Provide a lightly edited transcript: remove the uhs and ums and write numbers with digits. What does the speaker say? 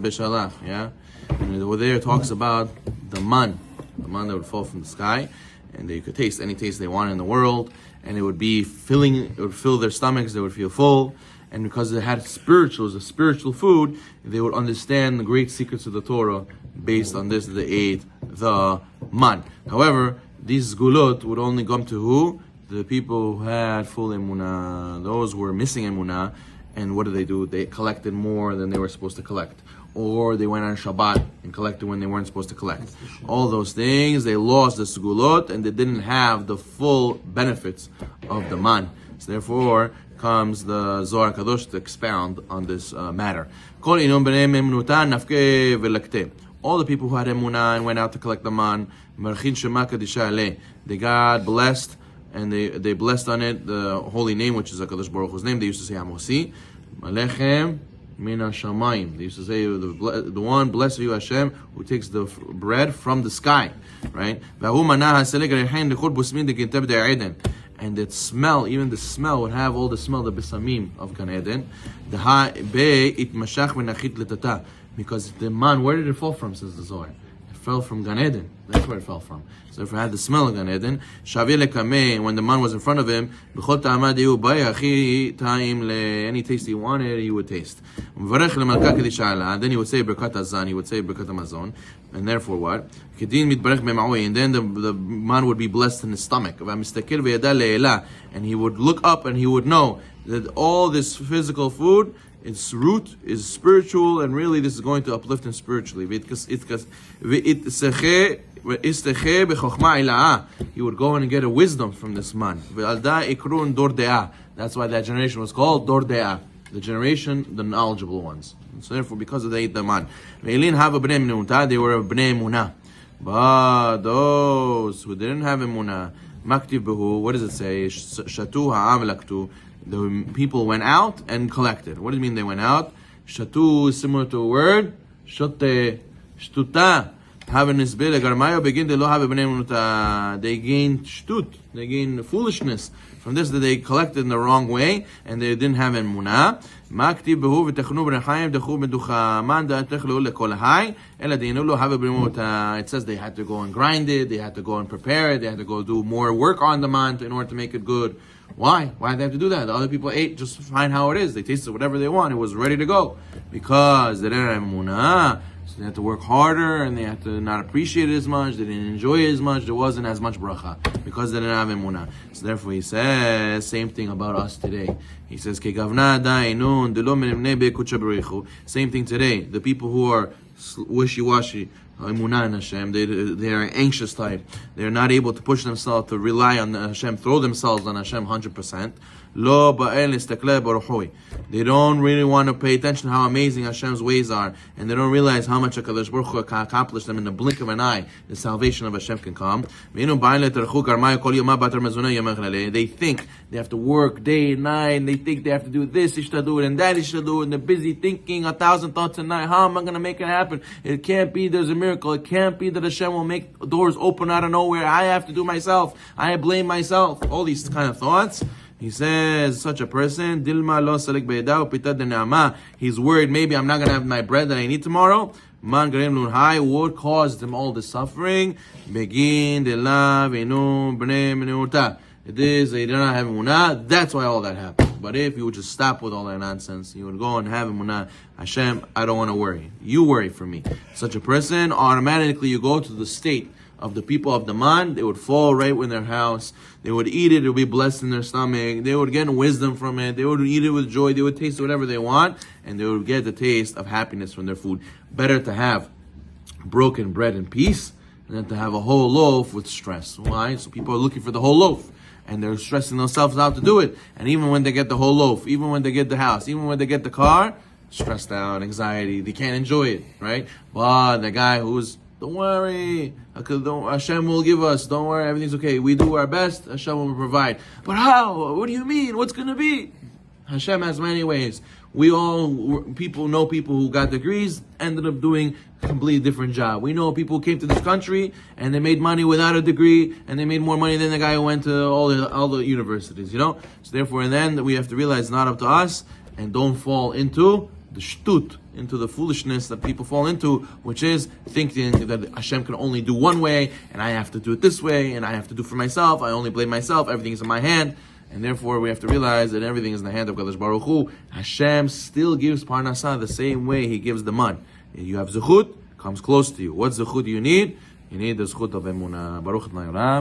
beshalach, yeah? And over there it talks about the man that would fall from the sky, and they could taste any taste they wanted in the world, and it would fill their stomachs, they would feel full, and because it had a spiritual food, they would understand the great secrets of the Torah. Based on this, they ate the man. However, these gulot would only come to who? The people who had full emunah. Those who were missing emunah, and what do? They collected more than they were supposed to collect. Or they went on Shabbat and collected when they weren't supposed to collect. All those things, they lost the segulot, and they didn't have the full benefits of the man. So therefore, comes the Zohar Kadosh to expound on this matter. All the people who had emunah and went out to collect the man, they got blessed, and they blessed on it the holy name, which is HaKadosh Baruch Hu's name. They used to say Amosi, Malechem Mina Shamayim. They used to say the one, blessed you Hashem, who takes the bread from the sky, right? And that smell, even the smell, would have all the smell, the besamim of Gan Eden. Because the man, where did it fall from, says the Zohar? It fell from Gan Eden. That's where it fell from. So if it had the smell of Gan Eden, when the man was in front of him, any taste he wanted, he would taste. And then he would say Birkat Hazan, he would say Birkat Hamazon. And therefore what? And then the man would be blessed in his stomach. And he would look up and he would know that all this physical food, its root is spiritual, and really this is going to uplift him spiritually. He would go in and get a wisdom from this man. That's why that generation was called Dor De'ah, the generation, the knowledgeable ones. And so therefore, because of they ate the man, they were a bnei emunah. But those who didn't have emunah, maktiv behu, what does it say? Shatu ha'am laktu. The people went out and collected. What do you mean they went out? Shatu is similar to a word. Shote, shtuta. Have an isbele garmayo begin they lo have a they gained shtut. They gained foolishness from this, that they collected in the wrong way and they didn't have emunah. Makti behu v'technu b'rechaim dechu b'ducha man da techlu lekol hai ela deinu lo have a It says they had to go and grind it, they had to go and prepare it, they had to go do more work on the man in order to make it good. Why? Why did they have to do that? The other people ate just fine how it is. They tasted whatever they want. It was ready to go. Because they didn't have emunah. So they had to work harder, and they had to not appreciate it as much. They didn't enjoy it as much. There wasn't as much bracha. Because they didn't have emunah. So therefore he says, same thing about us today. He says, same thing today. The people who are wishy-washy, emunah in Hashem, they are an anxious type. They are not able to push themselves to rely on Hashem, throw themselves on Hashem 100%. They don't really want to pay attention to how amazing Hashem's ways are, and they don't realize how much HaKadosh Baruch Hu can accomplish them in the blink of an eye. The salvation of Hashem can come. They think they have to work day and night, and they think they have to do this, ishtadu, and that ishtadu, and they're busy thinking 1,000 thoughts a night. How am I going to make it happen? It can't be there's a miracle. It can't be that Hashem will make doors open out of nowhere. I have to do myself. I blame myself. All these kind of thoughts. He says, such a person, Dilma lo salik be'edav pitad ne'ama. He's worried maybe I'm not going to have my bread that I need tomorrow. Man garem lunhai, what caused him all the suffering? Begin de la venu bnei menurta. It is they did not have emunah. That's why all that happened. But if you would just stop with all that nonsense, you would go and have emunah. Hashem, I don't want to worry. You worry for me. Such a person, automatically you go to the state of the people of the man. They would fall right in their house. They would eat it. It would be blessed in their stomach. They would get wisdom from it. They would eat it with joy. They would taste whatever they want, and they would get the taste of happiness from their food. Better to have broken bread in peace than to have a whole loaf with stress. Why? So people are looking for the whole loaf, and they're stressing themselves out to do it. And even when they get the whole loaf, even when they get the house, even when they get the car, stressed out, anxiety, they can't enjoy it, right? But the guy who's, don't worry, Hashem will give us. Don't worry, everything's okay. We do our best, Hashem will provide. But how? What do you mean? What's going to be? Hashem has many ways. People know people who got degrees, ended up doing a completely different job. We know people who came to this country and they made money without a degree, and they made more money than the guy who went to all the universities, you know? So therefore, then we have to realize it's not up to us, and don't fall into the shtut, into the foolishness that people fall into, which is thinking that Hashem can only do one way, and I have to do it this way, and I have to do for myself, I only blame myself, everything is in my hand. And therefore we have to realize that everything is in the hand of Kadosh Baruch Hu. Hashem still gives Parnassah the same way He gives the man. You have Zechut, comes close to you. What Zechut do you need? You need the Zechut of Emunah. Baruch Adonai Olam.